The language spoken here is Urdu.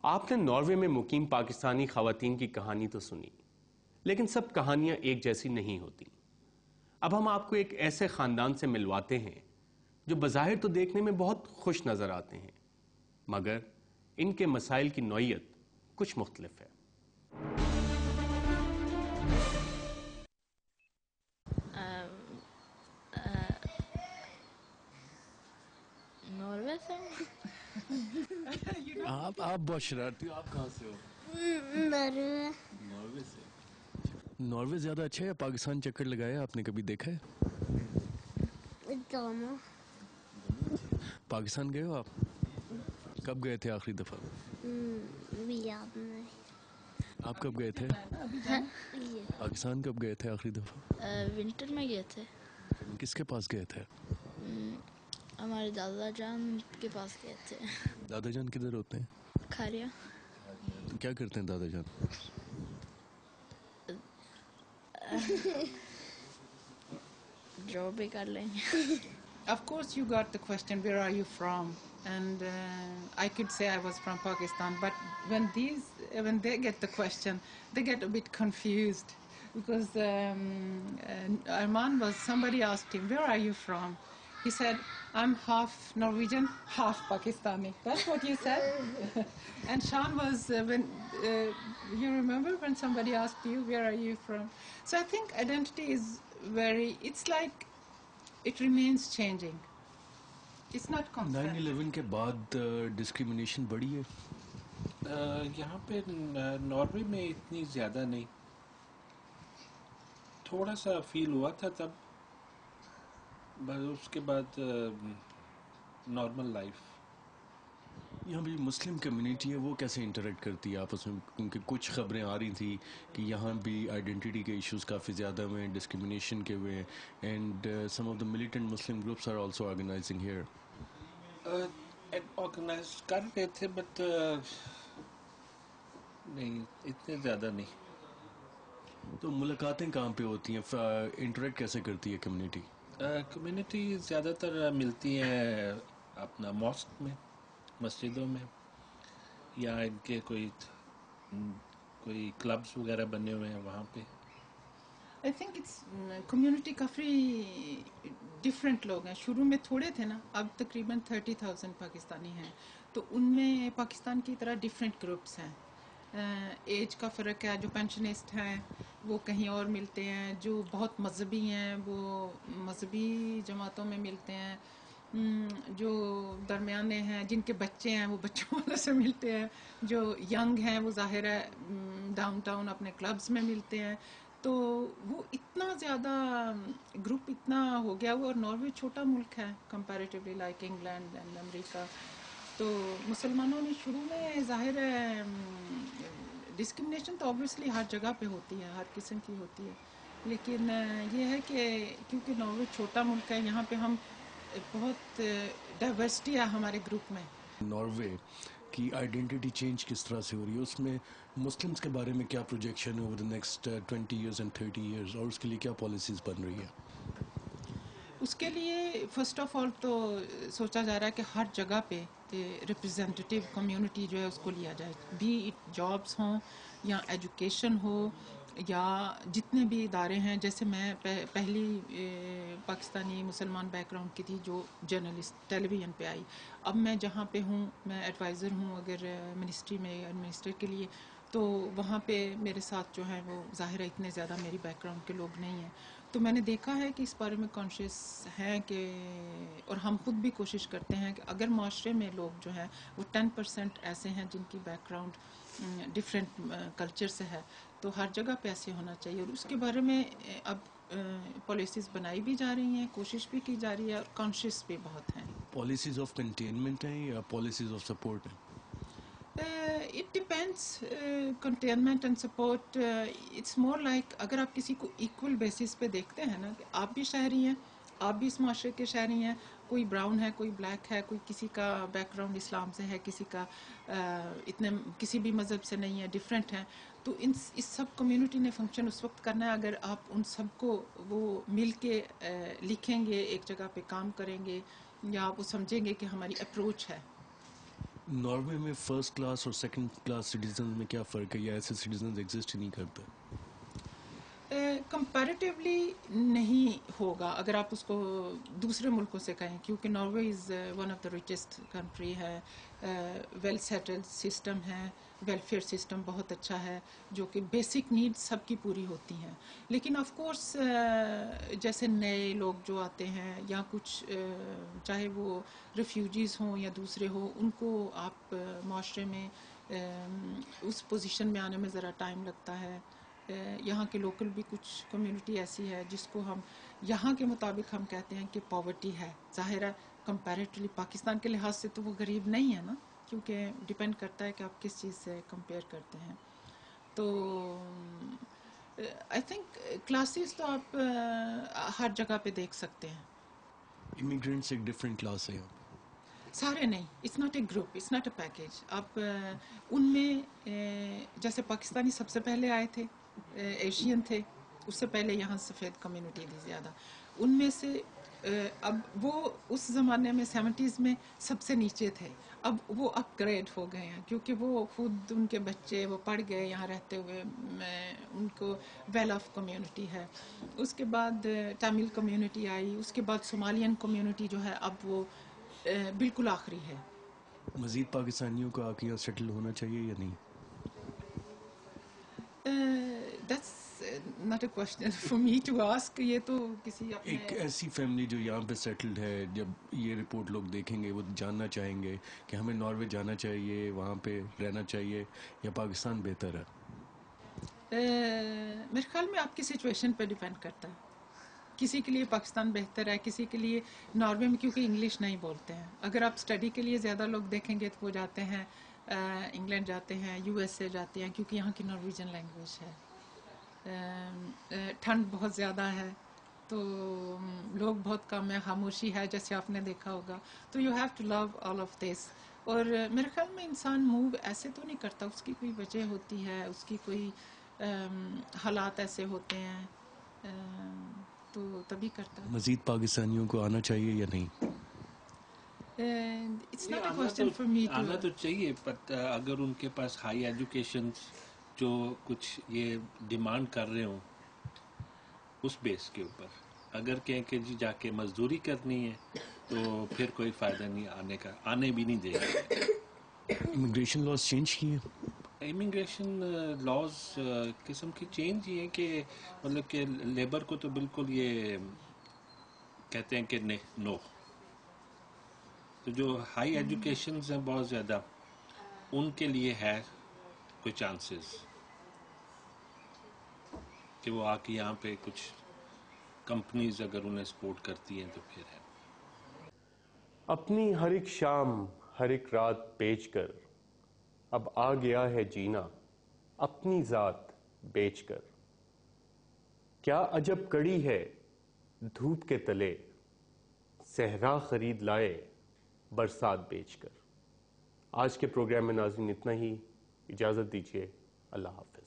آپ نے ناروے میں مقیم پاکستانی خواتین کی کہانی تو سنی، لیکن سب کہانیاں ایک جیسی نہیں ہوتی۔ اب ہم آپ کو ایک ایسے خاندان سے ملواتے ہیں جو بظاہر تو دیکھنے میں بہت خوش نظر آتے ہیں، مگر ان کے مسائل کی نوعیت کچھ مختلف ہے۔ ناروے سے آپ بہت شرارتی ہو۔ آپ کہاں سے ہو؟ ناروے سے۔ ناروے زیادہ اچھا ہے یا پاکستان چکر لگایا آپ نے کبھی دیکھا ہے؟ دونوں۔ پاکستان گئے ہو آپ؟ کب گئے تھے آخری دفعہ؟ یاد نہیں۔ آپ کب گئے تھے؟ پاکستان کب گئے تھے آخری دفعہ؟ ونٹر میں گئے تھے۔ کس کے پاس گئے تھے؟ ہمارے دادا جان کے پاس گئے تھے۔ دادا جان کدھر ہوتے ہیں؟ کھاریا۔ کیا کرتے ہیں دادا جان؟ جو بھی کر لیں گے۔ Of course you got the question, where are you from? And I could say I was from Pakistan, but when they get the question, they get a bit confused because Arman somebody asked him, where are you from? He said, I'm half Norwegian, half Pakistani. That's what you said. And Sean was, you remember when somebody asked you, where are you from? So I think identity is it's like, it remains changing. It's not constant. 9/11 کے بعد ڈسکریمنیشن بڑھی ہے؟ یہاں پہ ناروے میں اتنی زیادہ نہیں، تھوڑا سا فیل ہوا تھا تب، بس اس کے بعد نارمل لائف۔ یہاں بھی مسلم کمیونٹی ہے، وہ کیسے انٹریکٹ کرتی ہے آپس میں؟ کیونکہ کچھ خبریں آ رہی تھیں کہ یہاں بھی آئیڈینٹی کے ایشوز کافی زیادہ ہوئے ہیں، ڈسکریمنیشن کے ہوئے ہیں، and some of the militant Muslim groups are also organizing here. Organize کر رہے تھے بٹ نہیں اتنے زیادہ نہیں۔ تو ملاقاتیں کہاں پہ ہوتی ہیں؟ انٹریکٹ کیسے کرتی ہے کمیونٹی؟ کمیونٹی زیادہ تر ملتی ہیں اپنا ماسک میں، مسجدوں میں، یا ان کے کوئی کلبز وغیرہ بنے ہوئے ہیں وہاں پہ۔ I think it's community coffee different لوگ ہیں۔ شروع میں تھوڑے تھے نا، اب تقریباً 30,000 پاکستانی ہیں، تو ان میں پاکستان کی طرح ڈفرینٹ گروپس ہیں۔ ایج کا فرق ہے، جو پینشنسٹ ہیں وہ کہیں اور ملتے ہیں، جو بہت مذہبی ہیں وہ مذہبی جماعتوں میں ملتے ہیں، جو درمیانے ہیں جن کے بچے ہیں وہ بچوں والوں سے ملتے ہیں، جو ینگ ہیں وہ ظاہر ہے ڈاؤن ٹاؤن اپنے کلبز میں ملتے ہیں۔ تو وہ اتنا زیادہ گروپ اتنا ہو گیا وہ، اور ناروے چھوٹا ملک ہے کمپیریٹیولی لائک انگلینڈ اینڈ امریکہ۔ تو مسلمانوں نے شروع میں ظاہر ہے ڈسکرمنیشن تو اوبویسلی ہر جگہ پہ ہوتی ہے، ہر قسم کی ہوتی ہے، لیکن یہ ہے کہ کیونکہ ناروے چھوٹا ملک ہے، یہاں پہ ہم بہت ڈائیورسٹی ہے ہمارے گروپ میں۔ ناروے کی آئیڈینٹی چینج کس طرح سے ہو رہی ہے؟ اس میں مسلمس کے بارے میں کیا پروجیکشن ہے over the next 20 years and 30 years، اور اس کے لیے کیا پالیسیز بن رہی ہیں؟ اس کے لیے فرسٹ آف آل تو سوچا جا رہا ہے کہ ہر جگہ پہ ریپرزینٹیو کمیونٹی جو ہے اس کو لیا جائے، بھی جابس ہوں یا ایجوکیشن ہو یا جتنے بھی ادارے ہیں۔ جیسے میں پہلی پاکستانی مسلمان بیک گراؤنڈ کی تھی جو جرنلسٹ ٹیلی ویژن پہ آئی، اب میں جہاں پہ ہوں میں ایڈوائزر ہوں اگر منسٹری میں ایڈمنسٹر کے لیے، تو وہاں پہ میرے ساتھ جو ہیں وہ ظاہر ہے اتنے زیادہ میری بیک گراؤنڈ کے لوگ نہیں ہیں، تو میں نے دیکھا ہے کہ اس بارے میں کانشیس ہیں کہ، اور ہم خود بھی کوشش کرتے ہیں کہ اگر معاشرے میں لوگ جو ہیں وہ 10% ایسے ہیں جن کی بیک گراؤنڈ ڈفرینٹ کلچر سے ہے، تو ہر جگہ پہ ایسے ہونا چاہیے، اور اس کے بارے میں اب پالیسیز بنائی بھی جا رہی ہیں، کوشش بھی کی جا رہی ہے، اور کانشیس بھی بہت ہیں۔ پالیسیز آف کنٹینمنٹ ہیں یا پالیسیز آف سپورٹ ہیں؟ It depends, containment and support it's more like اگر آپ کسی کو ایکول بیسس پہ دیکھتے ہیں نا کہ آپ بھی شہری ہیں، آپ بھی اس معاشرے کے شہری ہیں، کوئی براؤن ہے، کوئی بلیک ہے، کوئی کسی کا بیک گراؤنڈ اسلام سے ہے، کسی کا اتنے کسی بھی مذہب سے نہیں ہے، ڈفرینٹ ہیں، تو اس سب کمیونٹی نے فنکشن اس وقت کرنا ہے اگر آپ ان سب کو وہ مل کے لکھیں گے، ایک جگہ پہ کام کریں گے، یا آپ وہ سمجھیں گے کہ ہماری اپروچ ہے۔ ناروے میں فرسٹ کلاس اور سیکنڈ کلاس سٹیزن میں کیا فرق ہے یا ایسے سٹیزن ایگزسٹ ہی نہیں کرتے؟ کمپیریٹیولی نہیں ہوگا اگر آپ اس کو دوسرے ملکوں سے کہیں، کیونکہ Norway is one of the richest country ہے، ویل سیٹلڈ سسٹم ہے، ویلفیئر سسٹم بہت اچھا ہے، جو کہ بیسک نیڈ سب کی پوری ہوتی ہیں. لیکن آف کورس جیسے نئے لوگ جو آتے ہیں یا کچھ چاہے وہ ریفیوجیز ہوں یا دوسرے ہوں، ان کو آپ معاشرے میں اس پوزیشن میں آنے میں ذرا ٹائم لگتا ہے. یہاں کے لوکل بھی کچھ کمیونٹی ایسی ہے جس کو ہم یہاں کے مطابق ہم کہتے ہیں کہ پاورٹی ہے. ظاہر ہے کمپیریٹیولی پاکستان کے لحاظ سے تو وہ غریب نہیں ہے نا، کیونکہ ڈپینڈ کرتا ہے کہ آپ کس چیز سے کمپیئر کرتے ہیں. تو آئی تھنک کلاسز تو آپ ہر جگہ پہ دیکھ سکتے ہیں. امیگرینٹس ایک ڈفرینٹ کلاس ہے یہاں پہ. سارے نہیں، it's not a group, it's not a package. آپ ان میں جیسے پاکستانی سب سے پہلے آئے تھے، ایشین تھے، اس سے پہلے یہاں سفید کمیونٹی تھی زیادہ. ان میں سے اب وہ اس زمانے میں 70s میں سب سے نیچے تھے، اب وہ اپ گریڈ ہو گئے ہیں کیونکہ وہ خود ان کے بچے وہ پڑھ گئے یہاں رہتے ہوئے. ان کو ویل آف کمیونٹی ہے. اس کے بعد تامل کمیونٹی آئی، اس کے بعد صومالین کمیونٹی جو ہے اب وہ بالکل آخری ہے. مزید پاکستانیوں کو آ کے یہاں سیٹل ہونا چاہیے یا نہیں؟ That's not a question for me to ask. یہ تو کسی ایک ایسی فیملی جو یہاں پہ سیٹلڈ ہے، جب یہ رپورٹ لوگ دیکھیں گے وہ جاننا چاہیں گے کہ ہمیں ناروے جانا چاہیے، وہاں پہ رہنا چاہیے یا پاکستان بہتر ہے؟ میرے خیال میں آپ کی سچویشن پہ ڈیپینڈ کرتا ہے. کسی کے لیے پاکستان بہتر ہے، کسی کے لیے ناروے میں، کیونکہ انگلش نہیں بولتے ہیں. اگر آپ اسٹڈی کے لیے زیادہ لوگ دیکھیں گے تو وہ جاتے ہیں انگلینڈ جاتے ہیں، یو ایس اے جاتے ہیں، کیونکہ یہاں کی نارویجن لینگویج ہے. ٹھنڈ بہت زیادہ ہے تو لوگ بہت کم ہیں، خاموشی ہے جیسے آپ نے دیکھا ہوگا. تو you have to love all of this. اور میرے خیال میں انسان موو ایسے تو نہیں کرتا، اس کی کوئی وجہ ہوتی ہے، اس کی کوئی حالات ایسے ہوتے ہیں تو تبھی کرتا ہے. مزید پاکستانیوں کو آنا چاہیے یا نہیں؟ It's not a question for me to. آنا تو چاہیے، بٹ اگر ان کے پاس ہائی ایجوکیشن جو کچھ یہ ڈیمانڈ کر رہے ہوں اس بیس کے اوپر، اگر کہیں کہ جی جا کے مزدوری کرنی ہے تو پھر کوئی فائدہ نہیں آنے کا، آنے بھی نہیں دیں گے. امیگریشن لاز چینج کیے؟ امیگریشن لاز قسم کی چینج ہی ہے کہ مطلب کہ لیبر کو تو بالکل یہ کہتے ہیں کہ نو. تو جو ہائی ایجوکیشنز ہیں بہت زیادہ، ان کے لیے ہے کوئی چانسز کہ وہ آ کے یہاں پہ کچھ کمپنیز اگر انہیں سپورٹ کرتی ہیں تو پھر ہے. اپنی ہر ایک شام ہر ایک رات بیچ کر اب آ گیا ہے جینا اپنی ذات بیچ کر. کیا عجب کڑی ہے دھوپ کے تلے، صحرا خرید لائے برسات بیچ کر. آج کے پروگرام میں ناظرین اتنا ہی. اجازت دیجیے. اللہ حافظ.